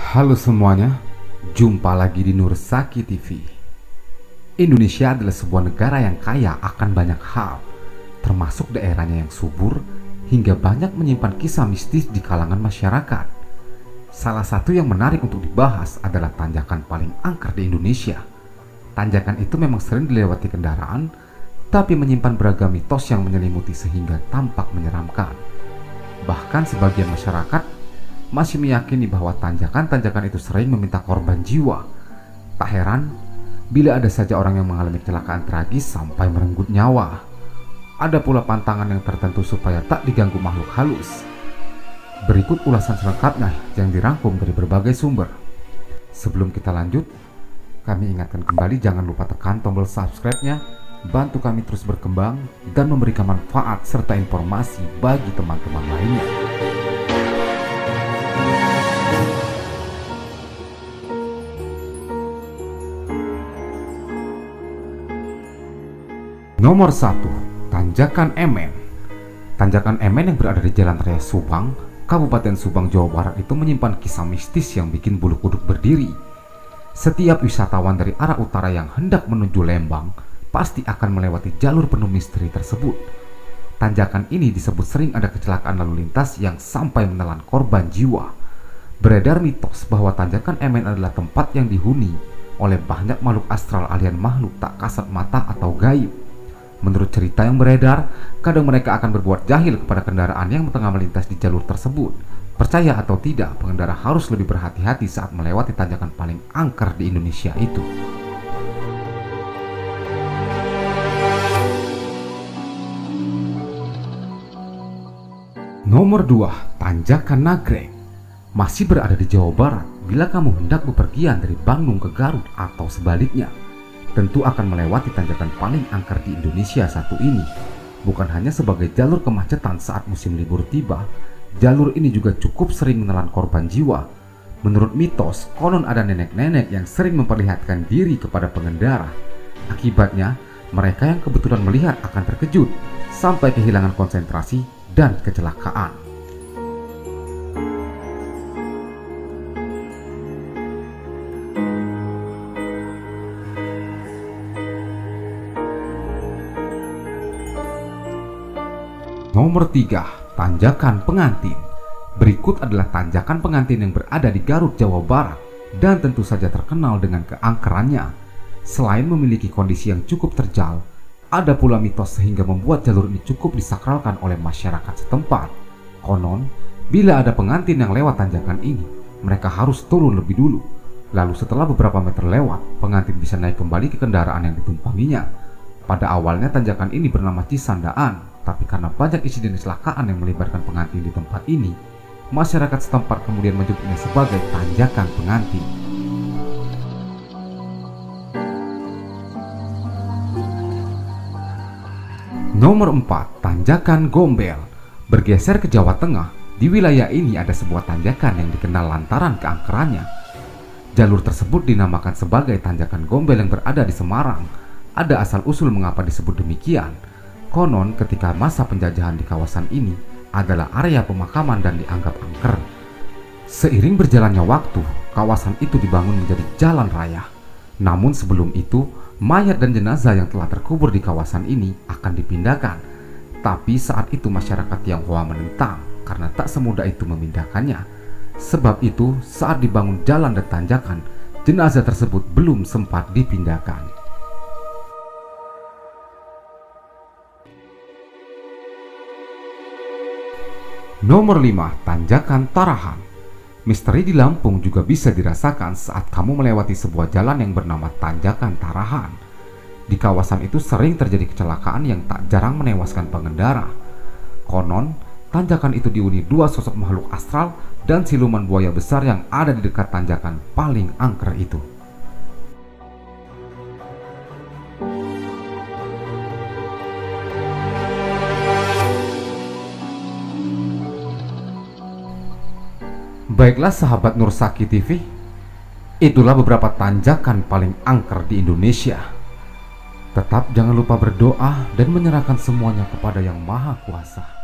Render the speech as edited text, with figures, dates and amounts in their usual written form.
Halo semuanya, jumpa lagi di Nur Saki TV. Indonesia adalah sebuah negara yang kaya akan banyak hal, termasuk daerahnya yang subur hingga banyak menyimpan kisah mistis di kalangan masyarakat. Salah satu yang menarik untuk dibahas adalah tanjakan paling angker di Indonesia. Tanjakan itu memang sering dilewati kendaraan, tapi menyimpan beragam mitos yang menyelimuti sehingga tampak menyeramkan. Bahkan sebagian masyarakat masih meyakini bahwa tanjakan-tanjakan itu sering meminta korban jiwa. Tak heran bila ada saja orang yang mengalami kecelakaan tragis sampai merenggut nyawa. Ada pula pantangan yang tertentu supaya tak diganggu makhluk halus. Berikut ulasan selengkapnya yang dirangkum dari berbagai sumber. Sebelum kita lanjut, kami ingatkan kembali jangan lupa tekan tombol subscribe-nya, bantu kami terus berkembang dan memberikan manfaat serta informasi bagi teman-teman lainnya. Nomor 1. Tanjakan Emen. Tanjakan Emen yang berada di Jalan Raya Subang, Kabupaten Subang, Jawa Barat itu menyimpan kisah mistis yang bikin bulu kuduk berdiri. Setiap wisatawan dari arah utara yang hendak menuju Lembang pasti akan melewati jalur penuh misteri tersebut. Tanjakan ini disebut sering ada kecelakaan lalu lintas yang sampai menelan korban jiwa. Beredar mitos bahwa Tanjakan Emen adalah tempat yang dihuni oleh banyak makhluk astral alias makhluk tak kasat mata atau gaib. Menurut cerita yang beredar, kadang mereka akan berbuat jahil kepada kendaraan yang tengah melintas di jalur tersebut. Percaya atau tidak, pengendara harus lebih berhati-hati saat melewati tanjakan paling angker di Indonesia itu. Nomor 2. Tanjakan Nagrek. Masih berada di Jawa Barat. Bila kamu hendak bepergian dari Bandung ke Garut atau sebaliknya, tentu akan melewati tanjakan paling angker di Indonesia satu ini. Bukan hanya sebagai jalur kemacetan saat musim libur tiba, jalur ini juga cukup sering menelan korban jiwa. Menurut mitos, konon ada nenek-nenek yang sering memperlihatkan diri kepada pengendara. Akibatnya, mereka yang kebetulan melihat akan terkejut sampai kehilangan konsentrasi dan kecelakaan. Nomor 3. Tanjakan Pengantin. Berikut adalah tanjakan pengantin yang berada di Garut, Jawa Barat, dan tentu saja terkenal dengan keangkerannya. Selain memiliki kondisi yang cukup terjal, ada pula mitos sehingga membuat jalur ini cukup disakralkan oleh masyarakat setempat. Konon, bila ada pengantin yang lewat tanjakan ini, mereka harus turun lebih dulu. Lalu setelah beberapa meter lewat, pengantin bisa naik kembali ke kendaraan yang ditumpanginya. Pada awalnya tanjakan ini bernama Cisandaan, tapi karena banyak insiden kecelakaan yang melibatkan pengantin di tempat ini, masyarakat setempat kemudian menyebutnya sebagai Tanjakan Pengantin. Nomor 4. Tanjakan Gombel. Bergeser ke Jawa Tengah, di wilayah ini ada sebuah tanjakan yang dikenal lantaran keangkerannya. Jalur tersebut dinamakan sebagai Tanjakan Gombel yang berada di Semarang. Ada asal-usul mengapa disebut demikian. Konon ketika masa penjajahan di kawasan ini adalah area pemakaman dan dianggap angker. Seiring berjalannya waktu, kawasan itu dibangun menjadi jalan raya. Namun sebelum itu, mayat dan jenazah yang telah terkubur di kawasan ini akan dipindahkan. Tapi saat itu masyarakat Tionghoa menentang karena tak semudah itu memindahkannya. Sebab itu, saat dibangun jalan dan tanjakan, jenazah tersebut belum sempat dipindahkan. Nomor 5. Tanjakan Tarahan. Misteri di Lampung juga bisa dirasakan saat kamu melewati sebuah jalan yang bernama Tanjakan Tarahan. Di kawasan itu sering terjadi kecelakaan yang tak jarang menewaskan pengendara. Konon, tanjakan itu dihuni dua sosok makhluk astral dan siluman buaya besar yang ada di dekat tanjakan paling angker itu. Baiklah sahabat Nur Saki TV, itulah beberapa tanjakan paling angker di Indonesia. Tetap jangan lupa berdoa dan menyerahkan semuanya kepada Yang Maha Kuasa.